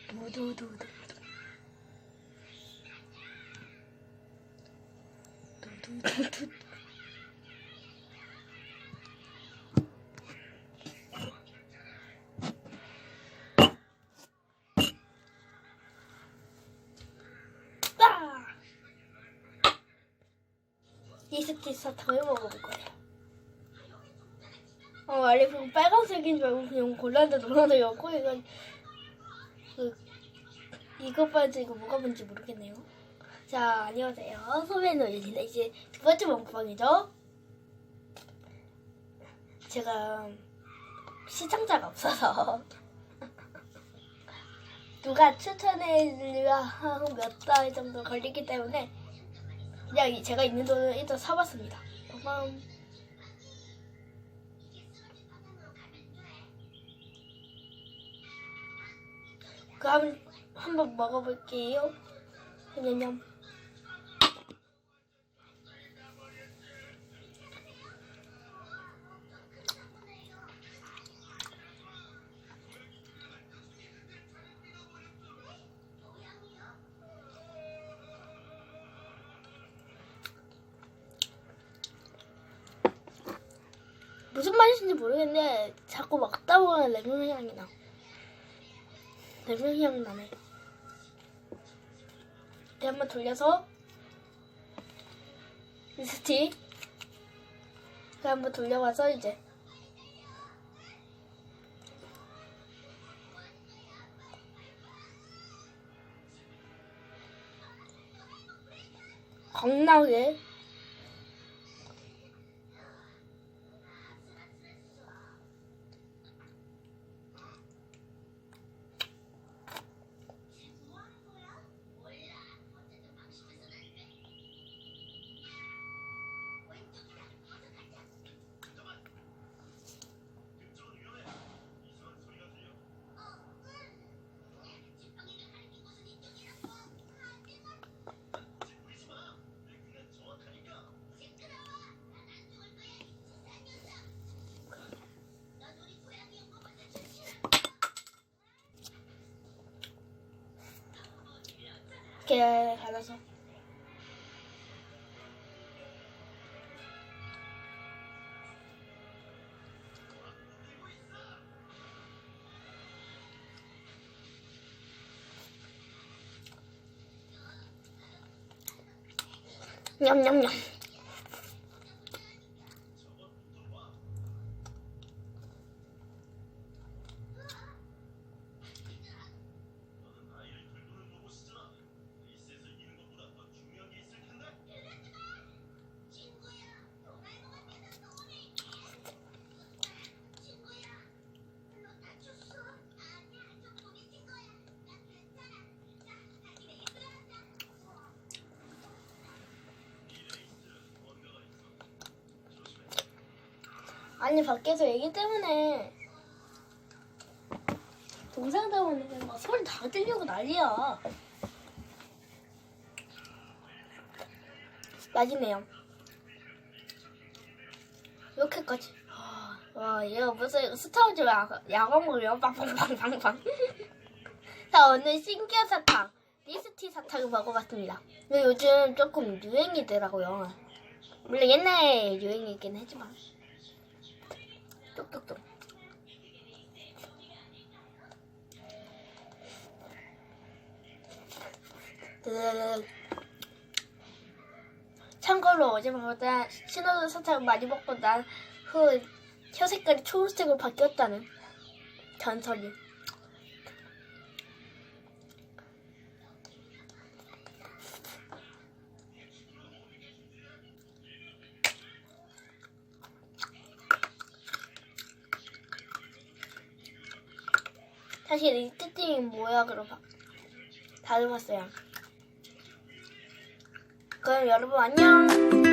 두두두두. 두두두두. 리스티 사탕을 먹어볼 거예요. 알레프가 빨간색인 줄 알고 그냥 골랐는데 노란색이었고 이거 빠지 이거 뭐가 뭔지 모르겠네요. 자, 안녕하세요. 소매노일입니다. 이제 두 번째 먹방이죠. 제가 시청자가 없어서 누가 추천해주려 한 몇 달 정도 걸리기 때문에 그냥 제가 있는 돈을 일단 사봤습니다. 빠밤. 그럼 한번 먹어볼게요. 냠냠. 무슨 맛인지 모르겠는데 자꾸 먹다 보면 레몬 향이 나. 레몬 향 나네. 이렇게 한번 돌려서 리스틱 이렇게 한번 돌려와서 이제 겁나게 이렇게 갈아서 냠냠냠. 아니 밖에서 애기 때문에 동생 때문에 막 소리 다 들리고 난리야. 맛있네요. 이렇게까지. 와, 얘가 무슨 스타워즈 야광물이야. 빵빵빵빵빵. 자, 오늘 신기한 사탕 리스티 사탕을 먹어봤습니다. 근데 요즘 조금 유행이더라고요. 물론 옛날에 유행이긴 했지만 똑똑똑. 참고로 어제보다 신호등 사탕 많이 먹고 난 후 혀 색깔이 초록색으로 바뀌었다는 전설이. 사실 이 특징이 뭐야? 그럼 다듬었어요. 그럼 여러분 안녕.